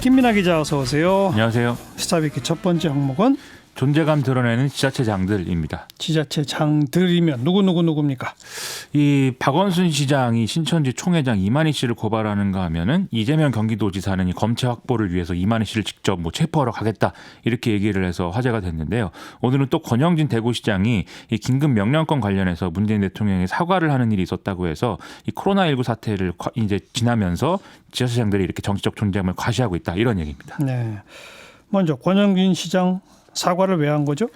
김민하 기자 어서 오세요. 안녕하세요. 시사비키 첫 번째 항목은 존재감 드러내는 지자체장들입니다. 지자체장들이면 누굽니까? 이 박원순 시장이 신천지 총회장 이만희 씨를 고발하는가 하면은 이재명 경기도지사는 이 검체 확보를 위해서 이만희 씨를 직접 체포하러 가겠다 이렇게 얘기를 해서 화제가 됐는데요. 오늘은 또 권영진 대구시장이 이 긴급 명령권 관련해서 문재인 대통령이 사과를 하는 일이 있었다고 해서 이 코로나19 사태를 이제 지나면서 지자체장들이 이렇게 정치적 존재감을 과시하고 있다 이런 얘기입니다. 네. 먼저 권영진 시장 사과를 왜 한 거죠?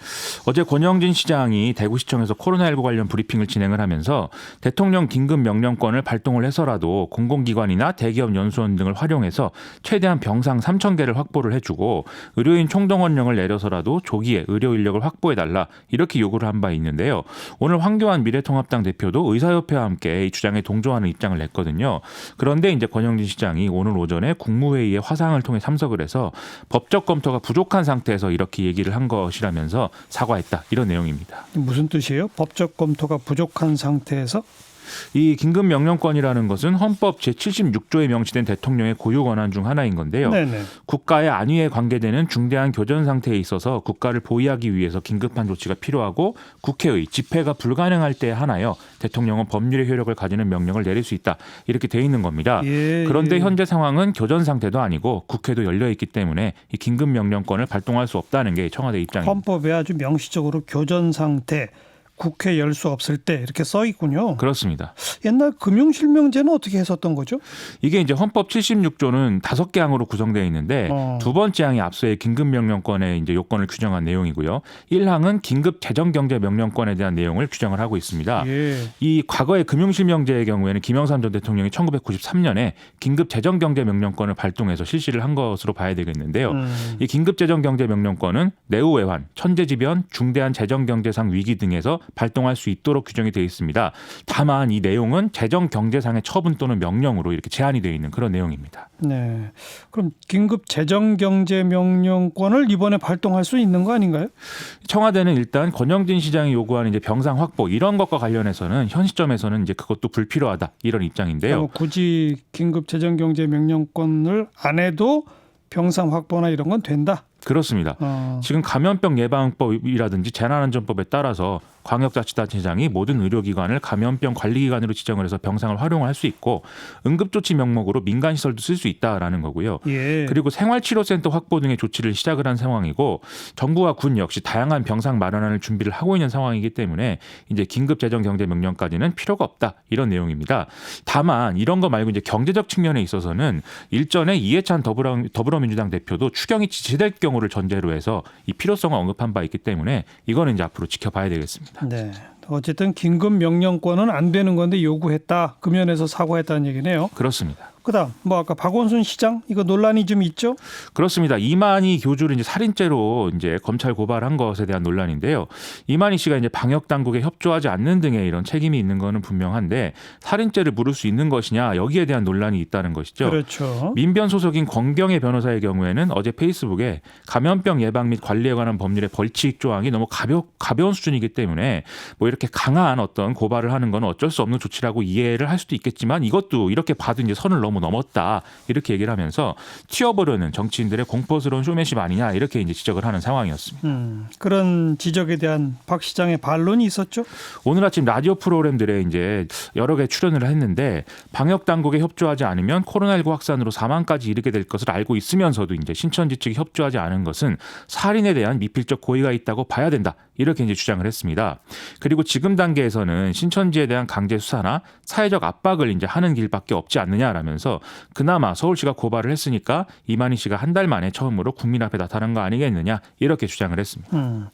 어제 권영진 시장이 대구시청에서 코로나19 관련 브리핑을 진행을 하면서 대통령 긴급 명령권을 발동을 해서라도 공공기관이나 대기업 연수원 등을 활용해서 최대한 병상 3,000개를 확보를 해주고 의료인 총동원령을 내려서라도 조기에 의료 인력을 확보해달라 이렇게 요구를 한 바 있는데요. 오늘 황교안 미래통합당 대표도 의사협회와 함께 이 주장에 동조하는 입장을 냈거든요. 그런데 이제 권영진 시장이 오늘 오전에 국무회의에 화상을 통해 참석을 해서 법적 검토가 부족한 상태에서 이렇게 얘기를 한 것이라면서 사과했다 이런 내용입니다. 무슨 뜻이에요? 법적 검토가 부족한 상태에서? 이 긴급 명령권이라는 것은 헌법 제76조에 명시된 대통령의 고유 권한 중 하나인 건데요. 네네. 국가의 안위에 관계되는 중대한 교전 상태에 있어서 국가를 보위하기 위해서 긴급한 조치가 필요하고 국회의 집회가 불가능할 때에 한하여 대통령은 법률의 효력을 가지는 명령을 내릴 수 있다. 이렇게 돼 있는 겁니다. 그런데 현재 상황은 교전 상태도 아니고 국회도 열려 있기 때문에 이 긴급 명령권을 발동할 수 없다는 게 청와대 입장입니다. 헌법에 아주 명시적으로 교전 상태, 국회 열 수 없을 때 이렇게 써 있군요. 그렇습니다. 옛날 금융실명제는 어떻게 했었던 거죠? 이게 이제 헌법 76조는 5개 항으로 구성되어 있는데 두 번째 항이 앞서의 긴급명령권의 이제 요건을 규정한 내용이고요. 1항은 긴급재정경제명령권에 대한 내용을 규정을 하고 있습니다. 이 과거의 금융실명제의 경우에는 김영삼 전 대통령이 1993년에 긴급재정경제명령권을 발동해서 실시를 한 것으로 봐야 되겠는데요. 이 긴급재정경제명령권은 내후외환, 천재지변, 중대한 재정경제상 위기 등에서 발동할 수 있도록 규정이 되어 있습니다. 다만 이 내용은 재정경제상의 처분 또는 명령으로 이렇게 제한이 되어 있는 그런 내용입니다. 네. 그럼 긴급 재정경제명령권을 이번에 발동할 수 있는 거 아닌가요? 청와대는 일단 권영진 시장이 요구하는 이제 병상 확보 이런 것과 관련해서는 현 시점에서는 이제 그것도 불필요하다 이런 입장인데요. 굳이 긴급 재정경제명령권을 안 해도 병상 확보나 이런 건 된다. 그렇습니다. 지금 감염병 예방법이라든지 재난안전법에 따라서 광역자치단체장이 모든 의료기관을 감염병 관리기관으로 지정을 해서 병상을 활용할 수 있고 응급조치 명목으로 민간시설도 쓸 수 있다라는 거고요. 그리고 생활치료센터 확보 등의 조치를 시작을 한 상황이고 정부와 군 역시 다양한 병상 마련할 준비를 하고 있는 상황이기 때문에 이제 긴급재정경제명령까지는 필요가 없다 이런 내용입니다. 다만 이런 거 말고 이제 경제적 측면에 있어서는 일전에 이해찬 더불어민주당 대표도 추경이 지체될 경우를 전제로 해서 이 필요성을 언급한 바 있기 때문에 이거는 이제 앞으로 지켜봐야 되겠습니다. 네. 어쨌든 긴급 명령권은 안 되는 건데 요구했다. 그 면에서 사과했다는 얘기네요. 그렇습니다. 그다음 아까 박원순 시장 이거 논란이 좀 있죠? 그렇습니다. 이만희 교주를 이제 살인죄로 이제 검찰 고발한 것에 대한 논란인데요. 이만희 씨가 이제 방역 당국에 협조하지 않는 등의 이런 책임이 있는 거는 분명한데 살인죄를 물을 수 있는 것이냐 여기에 대한 논란이 있다는 것이죠. 그렇죠. 민변 소속인 권경의 변호사의 경우에는 어제 페이스북에 감염병 예방 및 관리에 관한 법률의 벌칙 조항이 너무 가벼운 수준이기 때문에 뭐 이렇게 강한 어떤 고발을 하는 건 어쩔 수 없는 조치라고 이해를 할 수도 있겠지만 이것도 이렇게 봐도 이제 선을 너무 넘었다 이렇게 얘기를 하면서 튀어보려는 정치인들의 공포스러운 쇼맨십 아니냐 이렇게 이제 지적을 하는 상황이었습니다. 그런 지적에 대한 박 시장의 반론이 있었죠? 오늘 아침 라디오 프로그램들에 이제 여러 개 출연을 했는데 방역 당국에 협조하지 않으면 코로나19 확산으로 사망까지 이르게 될 것을 알고 있으면서도 이제 신천지 측이 협조하지 않은 것은 살인에 대한 미필적 고의가 있다고 봐야 된다 이렇게 이제 주장을 했습니다. 그리고 지금 단계에서는 신천지에 대한 강제 수사나 사회적 압박을 이제 하는 길밖에 없지 않느냐라면서 그나마 서울시가 고발을 했으니까 이만희 씨가 한 달 만에 처음으로 국민 앞에 나타난 거 아니겠느냐 이렇게 주장을 했습니다.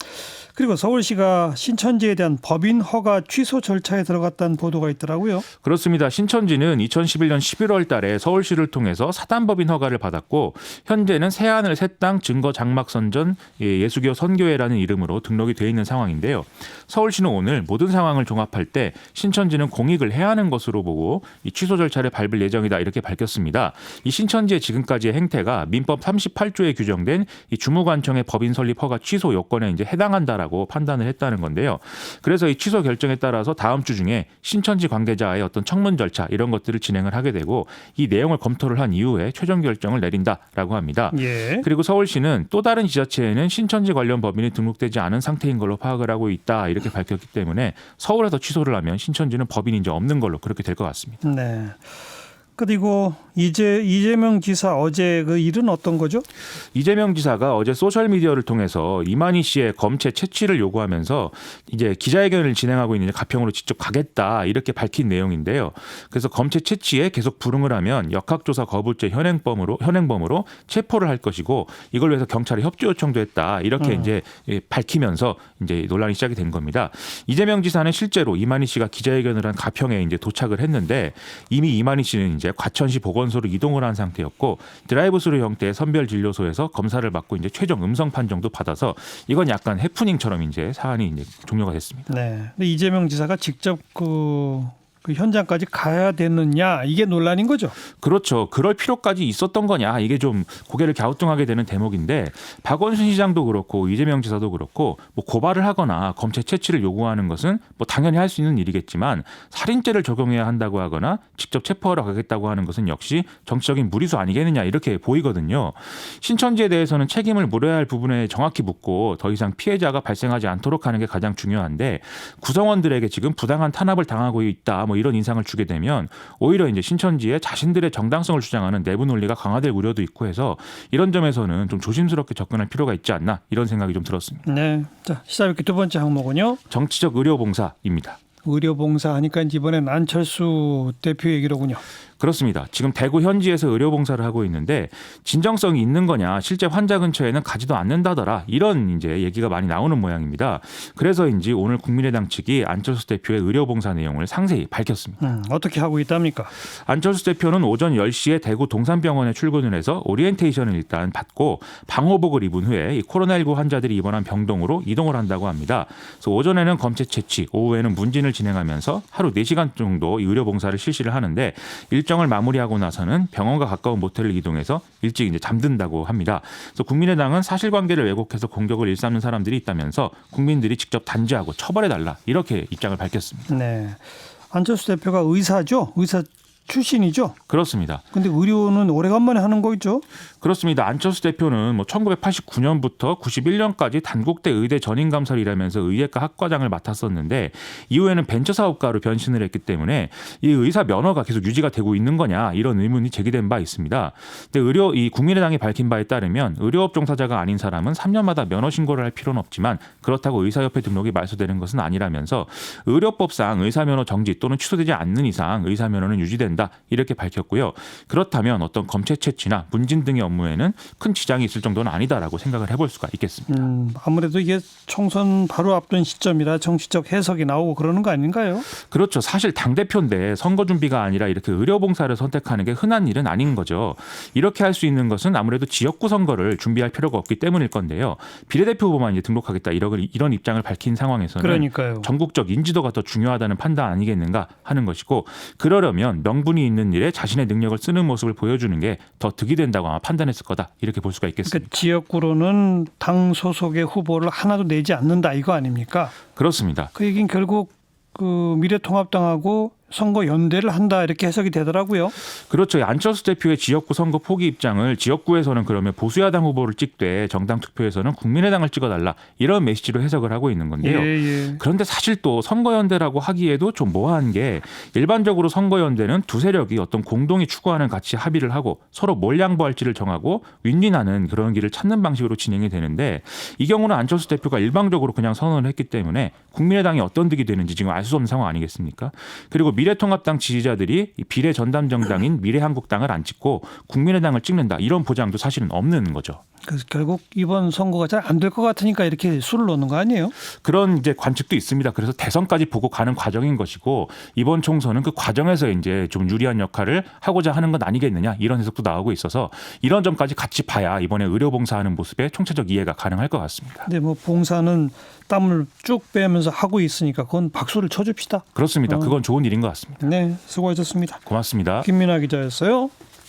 그리고 서울시가 신천지에 대한 법인 허가 취소 절차에 들어갔다는 보도가 있더라고요. 그렇습니다. 신천지는 2011년 11월 달에 서울시를 통해서 사단법인 허가를 받았고 현재는 새하늘 새땅 증거 장막 선전 예수교 선교회라는 이름으로 등록이 되어 있는 상황인데요. 서울시는 오늘 모든 상황을 종합할 때 신천지는 공익을 해야 하는 것으로 보고 이 취소 절차를 밟을 예정이다 이렇게 밝혔습니다. 이 신천지의 지금까지의 행태가 민법 38조에 규정된 이 주무관청의 법인 설립 허가 취소 요건에 이제 해당한다라고 있다라고 판단을 했다는 건데요. 그래서 이 취소 결정에 따라서 다음 주 중에 신천지 관계자의 어떤 청문 절차 이런 것들을 진행을 하게 되고 이 내용을 검토를 한 이후에 최종 결정을 내린다라고 합니다. 예. 그리고 서울시는 또 다른 지자체에는 신천지 관련 법인이 등록되지 않은 상태인 걸로 파악을 하고 있다 이렇게 밝혔기 때문에 서울에서 취소를 하면 신천지는 법인이 이제 없는 걸로 그렇게 될 것 같습니다. 네. 그리고 이재명 지사 어제 그 일은 어떤 거죠? 이재명 지사가 어제 소셜 미디어를 통해서 이만희 씨의 검체 채취를 요구하면서 이제 기자회견을 진행하고 있는 가평으로 직접 가겠다 이렇게 밝힌 내용인데요. 그래서 검체 채취에 계속 불응을 하면 역학조사 거부죄 현행범으로 체포를 할 것이고 이걸 위해서 경찰에 협조 요청도 했다 이렇게 이제 밝히면서 이제 논란이 시작이 된 겁니다. 이재명 지사는 실제로 이만희 씨가 기자회견을 한 가평에 이제 도착을 했는데 이미 이만희 씨는 이제 과천시 보건소로 이동을 한 상태였고 드라이브스루 형태의 선별진료소에서 검사를 받고 이제 최종 음성 판정도 받아서 이건 약간 해프닝처럼 이제 사안이 이제 종료가 됐습니다. 네. 근데 이재명 지사가 직접 그 현장까지 가야 되느냐 이게 논란인 거죠. 그렇죠. 그럴 필요까지 있었던 거냐 이게 좀 고개를 갸우뚱하게 되는 대목인데 박원순 시장도 그렇고 이재명 지사도 그렇고 뭐 고발을 하거나 검체 채취를 요구하는 것은 뭐 당연히 할 수 있는 일이겠지만 살인죄를 적용해야 한다고 하거나 직접 체포하러 가겠다고 하는 것은 역시 정치적인 무리수 아니겠느냐 이렇게 보이거든요. 신천지에 대해서는 책임을 물어야 할 부분에 정확히 묻고 더 이상 피해자가 발생하지 않도록 하는 게 가장 중요한데 구성원들에게 지금 부당한 탄압을 당하고 있다 뭐 이런 인상을 주게 되면 오히려 이제 신천지의 자신들의 정당성을 주장하는 내부 논리가 강화될 우려도 있고 해서 이런 점에서는 좀 조심스럽게 접근할 필요가 있지 않나 이런 생각이 좀 들었습니다. 네. 자, 시사회기 두 번째 항목은요. 정치적 의료봉사입니다. 의료봉사 하니까 이번엔 안철수 대표 얘기로군요. 그렇습니다. 지금 대구 현지에서 의료봉사를 하고 있는데 진정성이 있는 거냐 실제 환자 근처에는 가지도 않는다더라 이런 이제 얘기가 많이 나오는 모양입니다. 그래서인지 오늘 국민의당 측이 안철수 대표의 의료봉사 내용을 상세히 밝혔습니다. 어떻게 하고 있답니까? 안철수 대표는 오전 10시에 대구 동산병원에 출근을 해서 오리엔테이션을 일단 받고 방호복을 입은 후에 이 코로나19 환자들이 입원한 병동으로 이동을 한다고 합니다. 그래서 오전에는 검체 채취, 오후에는 문진을 진행하면서 하루 4시간 정도 이 의료봉사를 실시를 하는데 일정을 마무리하고 나서는 병원과 가까운 모텔을 이동해서 일찍 이제 잠든다고 합니다. 그래서 국민의당은 사실관계를 왜곡해서 공격을 일삼는 사람들이 있다면서 국민들이 직접 단죄하고 처벌해달라 이렇게 입장을 밝혔습니다. 네, 안철수 대표가 의사죠? 의사 출신이죠? 그렇습니다. 근데 의료는 오래간만에 하는 거죠? 그렇습니다. 안철수 대표는 뭐 1989년부터 91년까지 단국대 의대 전임감사를 일하면서 의예과 학과장을 맡았었는데 이후에는 벤처 사업가로 변신을 했기 때문에 이 의사 면허가 계속 유지가 되고 있는 거냐 이런 의문이 제기된 바 있습니다. 근데 이 국민의당이 밝힌 바에 따르면 의료업 종사자가 아닌 사람은 3년마다 면허 신고를 할 필요는 없지만 그렇다고 의사협회 등록이 말소되는 것은 아니라면서 의료법상 의사면허 정지 또는 취소되지 않는 이상 의사면허는 유지된다. 이렇게 밝혔고요. 그렇다면 어떤 검체 채취나 문진 등의 업무에는 큰 지장이 있을 정도는 아니다라고 생각을 해볼 수가 있겠습니다. 아무래도 이게 총선 바로 앞둔 시점이라 정치적 해석이 나오고 그러는 거 아닌가요? 그렇죠. 사실 당대표인데 선거 준비가 아니라 이렇게 의료봉사를 선택하는 게 흔한 일은 아닌 거죠. 이렇게 할 수 있는 것은 아무래도 지역구 선거를 준비할 필요가 없기 때문일 건데요. 비례대표 후보만 이제 등록하겠다 이런 입장을 밝힌 상황에서는 그러니까요. 전국적 인지도가 더 중요하다는 판단 아니겠는가 하는 것이고 그러려면 명분이 있는 일에 자신의 능력을 쓰는 모습을 보여주는 게 더 득이 된다고 아마 판단했을 거다 이렇게 볼 수가 있겠습니다. 그러니까 지역구로는 당 소속의 후보를 하나도 내지 않는다 이거 아닙니까? 그렇습니다. 그 얘기는 결국 그 미래통합당하고 선거 연대를 한다 이렇게 해석이 되더라고요. 그렇죠. 안철수 대표의 지역구 선거 포기 입장을 지역구에서는 그러면 보수야당 후보를 찍되 정당 투표에서는 국민의당을 찍어달라 이런 메시지로 해석을 하고 있는 건데요. 예. 그런데 사실 또 선거연대라고 하기에도 좀 모호한 게 일반적으로 선거연대는 두 세력이 어떤 공동이 추구하는 가치 합의를 하고 서로 뭘 양보할지를 정하고 윈윈하는 그런 길을 찾는 방식으로 진행이 되는데 이 경우는 안철수 대표가 일방적으로 그냥 선언을 했기 때문에 국민의당이 어떤 득이 되는지 지금 알 수 없는 상황 아니겠습니까? 그리고 미래통합당 지지자들이 비례 전담 정당인 미래한국당을 안 찍고 국민의당을 찍는다 이런 보장도 사실은 없는 거죠. 그래서 결국 이번 선거가 잘 안 될 것 같으니까 이렇게 수를 놓는 거 아니에요? 그런 이제 관측도 있습니다. 그래서 대선까지 보고 가는 과정인 것이고 이번 총선은 그 과정에서 이제 좀 유리한 역할을 하고자 하는 것 아니겠느냐 이런 해석도 나오고 있어서 이런 점까지 같이 봐야 이번에 의료봉사하는 모습에 총체적 이해가 가능할 것 같습니다. 근데 뭐 봉사는 땀을 쭉 빼면서 하고 있으니까 그건 박수를 쳐줍시다. 그렇습니다. 그건 좋은 일인 것 같습니다. 네, 수고하셨습니다. 고맙습니다. 김민아 기자였어요.